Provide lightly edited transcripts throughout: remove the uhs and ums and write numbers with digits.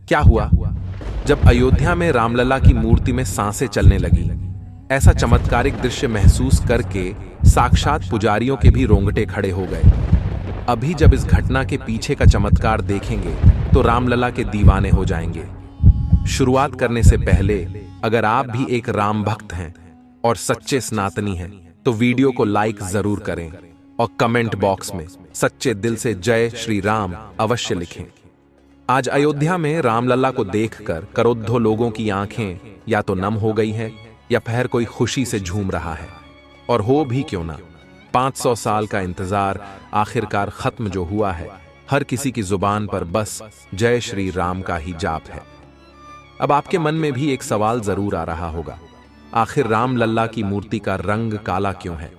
क्या हुआ? जब अयोध्या में रामलला की मूर्ति में सांसें चलने लगी। ऐसा चमत्कारिक दृश्य महसूस करके साक्षात पुजारियों के भी रोंगटे खड़े हो गए। अभी जब इस घटना के पीछे का चमत्कार देखेंगे तो रामलला के दीवाने हो जाएंगे। शुरुआत करने से पहले अगर आप भी एक राम भक्त हैं और सच्चे सनातनी हैं तो वीडियो को लाइक जरूर करें और कमेंट बॉक्स में सच्चे दिल से जय श्री राम अवश्य लिखें। आज अयोध्या में रामलला को देखकर करोड़ों लोगों की आंखें या तो नम हो गई हैं या फिर कोई खुशी से झूम रहा है। और हो भी क्यों ना, 500 साल का इंतजार आखिरकार खत्म जो हुआ है, हर किसी की जुबान पर बस जय श्री राम का ही जाप है। अब आपके मन में भी एक सवाल जरूर आ रहा होगा, आखिर रामलला की मूर्ति का रंग काला क्यों है?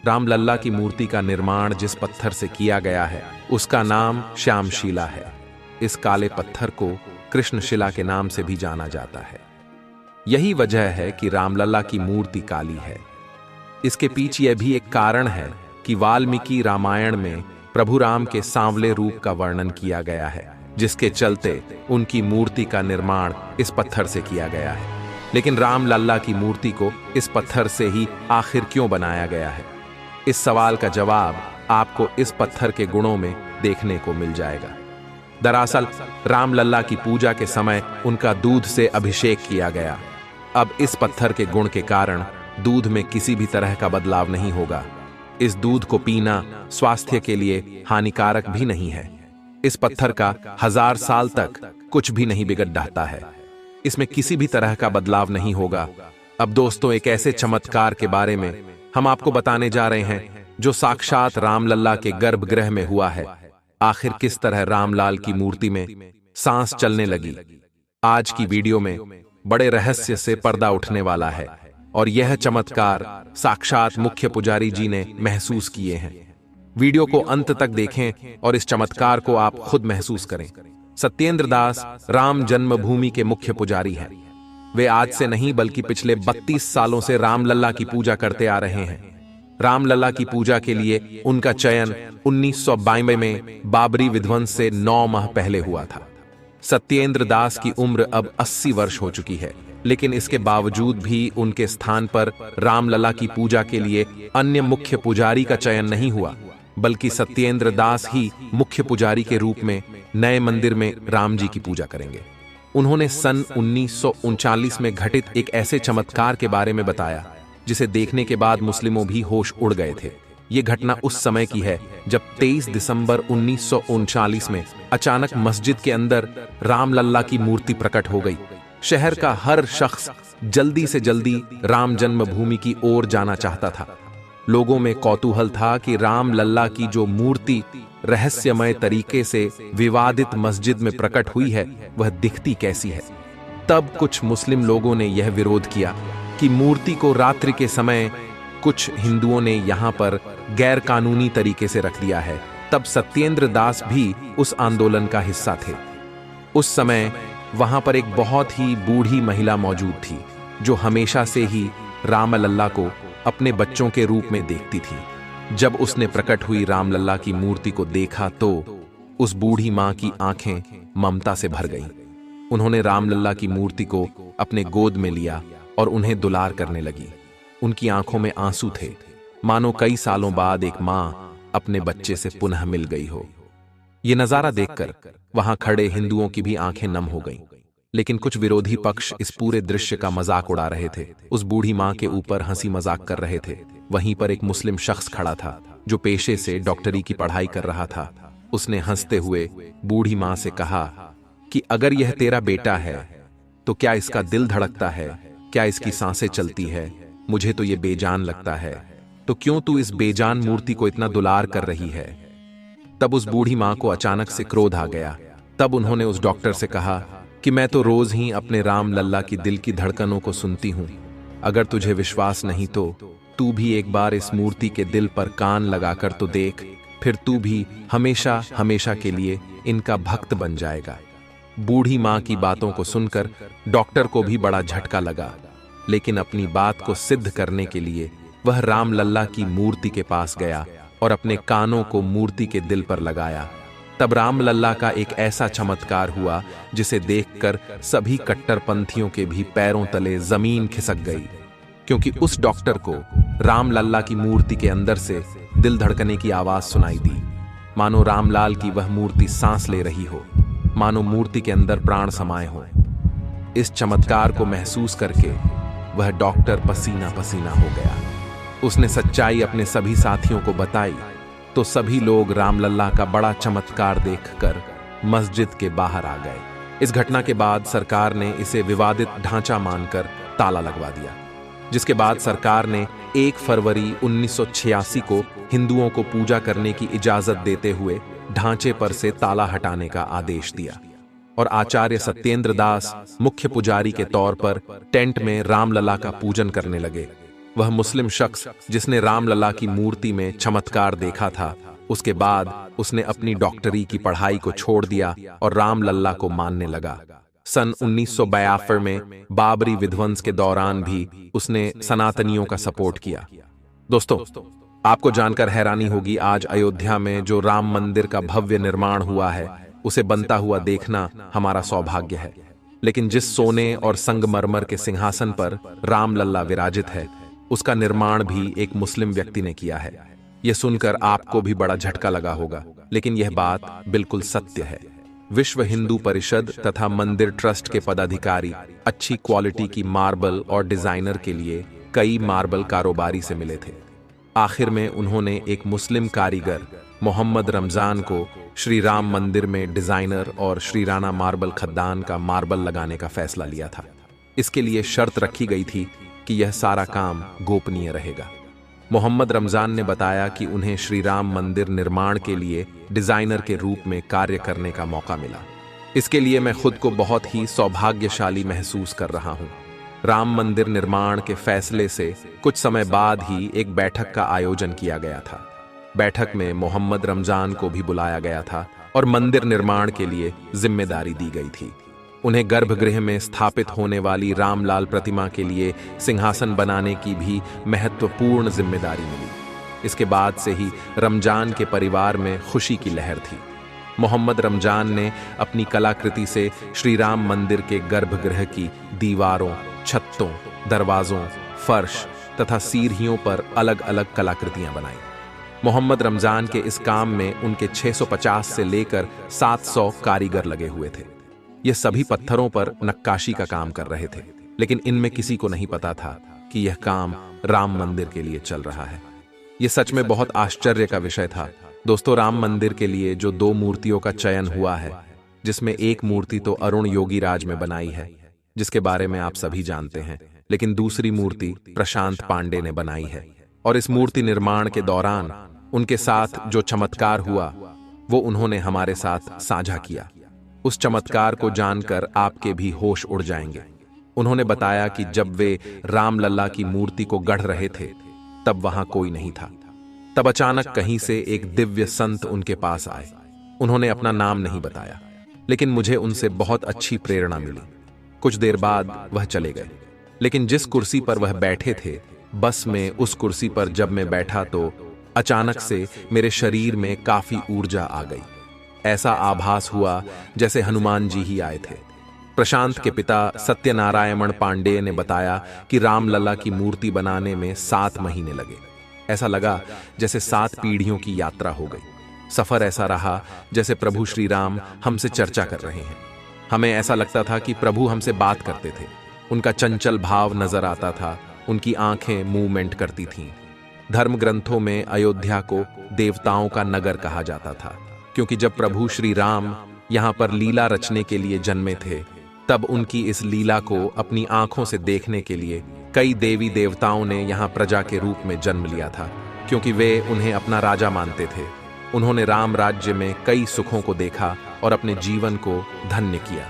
रामलला की मूर्ति का निर्माण जिस पत्थर से किया गया है उसका नाम श्यामशिला है। इस काले पत्थर को कृष्णशिला के नाम से भी जाना जाता है। यही वजह है कि रामलला की मूर्ति काली है। इसके पीछे यह भी एक कारण है कि वाल्मीकि रामायण में प्रभु राम के सांवले रूप का वर्णन किया गया है, जिसके चलते उनकी मूर्ति का निर्माण इस पत्थर से किया गया है। लेकिन रामलला की मूर्ति को इस पत्थर से ही आखिर क्यों बनाया गया है? इस सवाल का जवाब आपको इस पत्थर के गुणों में देखने को मिल जाएगा। दरअसल रामलला की पूजा के समय उनका दूध से अभिषेक किया गया। अब इस पत्थर के गुण के कारण दूध में किसी भी तरह का बदलाव नहीं होगा। इस दूध को पीना स्वास्थ्य के लिए हानिकारक भी नहीं है। इस पत्थर का 1000 साल तक कुछ भी नहीं बिगड़ जाता है। इसमें किसी भी तरह का बदलाव नहीं होगा। अब दोस्तों, एक ऐसे चमत्कार के बारे में हम आपको बताने जा रहे हैं जो साक्षात रामलला के गर्भगृह में हुआ है। आखिर किस तरह रामलाल की मूर्ति में सांस चलने लगी? आज की वीडियो में बड़े रहस्य से पर्दा उठने वाला है और यह चमत्कार साक्षात मुख्य पुजारी जी ने महसूस किए हैं। वीडियो को अंत तक देखें और इस चमत्कार को आप खुद महसूस करें। सत्येंद्र दास राम जन्मभूमि के मुख्य पुजारी हैं। वे आज से नहीं बल्कि पिछले 32 सालों से रामलला की पूजा करते आ रहे हैं। रामलला की पूजा के लिए उनका चयन 1992 में बाबरी विध्वंस से 9 माह पहले हुआ था। सत्येंद्र दास की उम्र अब 80 वर्ष हो चुकी है, लेकिन इसके बावजूद भी उनके स्थान पर रामलला की पूजा के लिए अन्य मुख्य पुजारी का चयन नहीं हुआ, बल्कि सत्येंद्र दास ही मुख्य पुजारी के रूप में नए मंदिर में राम जी की पूजा करेंगे। उन्होंने सन 1939 में घटित एक ऐसे चमत्कार के बारे में बताया जिसे देखने के बाद मुस्लिमों भी होश उड़ गए थे। ये घटना उस समय की है जब 23 दिसंबर 1939 में अचानक मस्जिद के अंदर रामलला की मूर्ति प्रकट हो गई। शहर का हर शख्स जल्दी से जल्दी राम जन्मभूमि की ओर जाना चाहता था। लोगों में कौतूहल था कि रामलला की जो मूर्ति रहस्यमय तरीके से विवादित मस्जिद में प्रकट हुई है वह दिखती कैसी है। तब कुछ मुस्लिम लोगों ने यह विरोध किया कि मूर्ति को रात्रि के समय कुछ हिंदुओं ने यहां पर गैर कानूनी तरीके से रख दिया है। तब सत्येंद्र दास भी उस आंदोलन का हिस्सा थे। उस समय वहां पर एक बहुत ही बूढ़ी महिला मौजूद थी जो हमेशा से ही रामलला को अपने बच्चों के रूप में देखती थी। जब उसने प्रकट हुई रामलला की मूर्ति को देखा तो उस बूढ़ी मां की आंखें ममता से भर गईं। उन्होंने रामलला की मूर्ति को अपने गोद में लिया और उन्हें दुलार करने लगी। उनकी आंखों में आंसू थे, मानो कई सालों बाद एक मां अपने बच्चे से पुनः मिल गई हो। यह नजारा देखकर वहां खड़े हिंदुओं की भी आंखें नम हो गईं। लेकिन कुछ विरोधी पक्ष इस पूरे दृश्य का मजाक उड़ा रहे थे, उस बूढ़ी मां के ऊपर हंसी मजाक कर रहे थे। वहीं पर एक मुस्लिम शख्स खड़ा था जो पेशे से डॉक्टरी की पढ़ाई कर रहा था। उसने हंसते हुए बूढ़ी मां से कहा कि अगर यह तेरा बेटा है तो क्या इसका दिल धड़कता है, क्या इसकी सांसें चलती है? मुझे तो यह बेजान लगता है, तो क्यों तू इस बेजान मूर्ति को इतना दुलार कर रही है? तब उस बूढ़ी मां को अचानक से क्रोध आ गया। तब उन्होंने उस डॉक्टर से कहा कि मैं तो रोज ही अपने रामलला की दिल की धड़कनों को सुनती हूं। अगर तुझे विश्वास नहीं तो तू भी एक बार इस मूर्ति के दिल पर कान लगाकर तो देख, फिर तू भी हमेशा हमेशा के लिए इनका भक्त बन जाएगा। बूढ़ी मां की बातों को सुनकर डॉक्टर को भी बड़ा झटका लगा, लेकिन अपनी बात को सिद्ध करने के लिए वह रामलला की मूर्ति के पास गया और अपने कानों को मूर्ति के दिल पर लगाया। तब रामलल्ला का एक ऐसा चमत्कार हुआ जिसे देखकर सभी कट्टरपंथियों के भी पैरों तले जमीन खिसक गई, क्योंकि उस डॉक्टर को रामलल्ला की मूर्ति के अंदर से दिल धड़कने की आवाज सुनाई दी, मानो रामलाल की वह मूर्ति सांस ले रही हो, मानो मूर्ति के अंदर प्राण समाये हो। इस चमत्कार को महसूस करके वह डॉक्टर पसीना पसीना हो गया। उसने सच्चाई अपने सभी साथियों को बताई तो सभी लोग रामलल्ला का बड़ा चमत्कार देखकर मस्जिद के बाहर आ गए। इस घटना के बाद सरकार ने इसे विवादित ढांचा मानकर ताला लगवा दिया, जिसके बाद सरकार ने 1 फरवरी 1986 को हिंदुओं को पूजा करने की इजाजत देते हुए ढांचे पर से ताला हटाने का आदेश दिया और आचार्य सत्येंद्र दास मुख्य पुजारी के तौर पर टेंट में रामलला का पूजन करने लगे। वह मुस्लिम शख्स जिसने रामलला की मूर्ति में चमत्कार देखा था, उसके बाद उसने अपनी डॉक्टरी की पढ़ाई को छोड़ दिया और रामलला को मानने लगा। सन 1942 में बाबरी विध्वंस के दौरान भी उसने सनातनियों का सपोर्ट किया। दोस्तों, आपको जानकर हैरानी होगी, आज अयोध्या में जो राम मंदिर का भव्य निर्माण हुआ है उसे बनता हुआ देखना हमारा सौभाग्य है। लेकिन जिस सोने और संगमरमर के सिंहासन पर रामलल्ला विराजित है, उसका निर्माण भी एक मुस्लिम व्यक्ति ने किया है। यह सुनकर आपको भी बड़ा झटका लगा होगा, लेकिन यह बात बिल्कुल सत्य है। विश्व हिंदू परिषद तथा मंदिर ट्रस्ट के पदाधिकारी अच्छी क्वालिटी की मार्बल और डिजाइनर के लिए कई मार्बल कारोबारी से मिले थे। आखिर में उन्होंने एक मुस्लिम कारीगर मोहम्मद रमजान को श्री राम मंदिर में डिजाइनर और श्री राणा मार्बल खद्दान का मार्बल लगाने का फैसला लिया था। इसके लिए शर्त रखी गई थी कि यह सारा काम गोपनीय रहेगा। मोहम्मद रमजान ने बताया कि उन्हें श्री राम मंदिर निर्माण के लिए डिजाइनर के रूप में कार्य करने का मौका मिला। इसके लिए मैं खुद को बहुत ही सौभाग्यशाली महसूस कर रहा हूँ। राम मंदिर निर्माण के फैसले से कुछ समय बाद ही एक बैठक का आयोजन किया गया था। बैठक में मोहम्मद रमजान को भी बुलाया गया था और मंदिर निर्माण के लिए जिम्मेदारी दी गई थी। उन्हें गर्भगृह में स्थापित होने वाली रामलाल प्रतिमा के लिए सिंहासन बनाने की भी महत्वपूर्ण जिम्मेदारी मिली। इसके बाद से ही रमजान के परिवार में खुशी की लहर थी। मोहम्मद रमजान ने अपनी कलाकृति से श्री राम मंदिर के गर्भगृह की दीवारों, छतों, दरवाजों, फर्श तथा सीढ़ियों पर अलग अलग कलाकृतियां बनाई। मोहम्मद रमजान के इस काम में उनके 650 से लेकर 700 कारीगर लगे हुए थे। ये सभी पत्थरों पर नक्काशी का काम कर रहे थे, लेकिन इनमें किसी को नहीं पता था कि यह काम राम मंदिर के लिए चल रहा है। यह सच में बहुत आश्चर्य का विषय था। दोस्तों, राम मंदिर के लिए जो 2 मूर्तियों का चयन हुआ है, जिसमें एक मूर्ति तो अरुण योगीराज में बनाई है, जिसके बारे में आप सभी जानते हैं, लेकिन दूसरी मूर्ति प्रशांत पांडे ने बनाई है। और इस मूर्ति निर्माण के दौरान उनके साथ जो चमत्कार हुआ वो उन्होंने हमारे साथ साझा किया। उस चमत्कार को जानकर आपके भी होश उड़ जाएंगे। उन्होंने बताया कि जब वे रामलल्ला की मूर्ति को गढ़ रहे थे तब वहां कोई नहीं था। तब अचानक कहीं से एक दिव्य संत उनके पास आए। उन्होंने अपना नाम नहीं बताया, लेकिन मुझे उनसे बहुत अच्छी प्रेरणा मिली। कुछ देर बाद वह चले गए, लेकिन जिस कुर्सी पर वह बैठे थे, बस में उस कुर्सी पर जब मैं बैठा तो अचानक से मेरे शरीर में काफी ऊर्जा आ गई। ऐसा आभास हुआ जैसे हनुमान जी ही आए थे। प्रशांत के पिता सत्यनारायण पांडेय ने बताया कि रामलला की मूर्ति बनाने में 7 महीने लगे। ऐसा लगा जैसे 7 पीढ़ियों की यात्रा हो गई। सफर ऐसा रहा जैसे प्रभु श्री राम हमसे चर्चा कर रहे हैं। हमें ऐसा लगता था कि प्रभु हमसे बात करते थे। उनका चंचल भाव नजर आता था, उनकी आंखें मूवमेंट करती थीं। धर्म ग्रंथों में अयोध्या को देवताओं का नगर कहा जाता था, क्योंकि जब प्रभु श्री राम यहाँ पर लीला रचने के लिए जन्मे थे, तब उनकी इस लीला को अपनी आंखों से देखने के लिए कई देवी देवताओं ने यहाँ प्रजा के रूप में जन्म लिया था, क्योंकि वे उन्हें अपना राजा मानते थे। उन्होंने राम राज्य में कई सुखों को देखा और अपने जीवन को धन्य किया।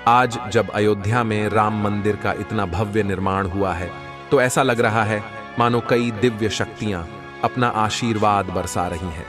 आज जब अयोध्या में राम मंदिर का इतना भव्य निर्माण हुआ है, तो ऐसा लग रहा है मानो कई दिव्य शक्तियां अपना आशीर्वाद बरसा रही हैं।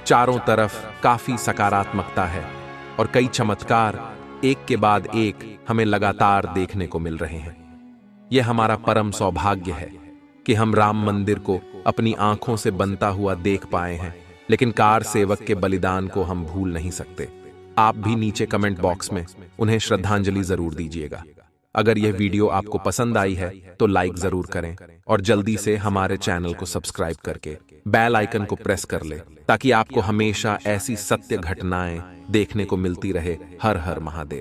चारों तरफ काफी सकारात्मकता है और कई चमत्कार एक के बाद एक हमें लगातार देखने को मिल रहे हैं। यह हमारा परम सौभाग्य है कि हम राम मंदिर को अपनी आंखों से बनता हुआ देख पाए हैं लेकिन कार सेवक के बलिदान को हम भूल नहीं सकते। आप भी नीचे कमेंट बॉक्स में उन्हें श्रद्धांजलि जरूर दीजिएगा। अगर यह वीडियो आपको पसंद आई है तो लाइक जरूर करें और जल्दी से हमारे चैनल को सब्सक्राइब करके बेल आइकन को प्रेस कर ले, ताकि आपको हमेशा ऐसी सत्य घटनाएं देखने को मिलती रहे। हर हर महादेव।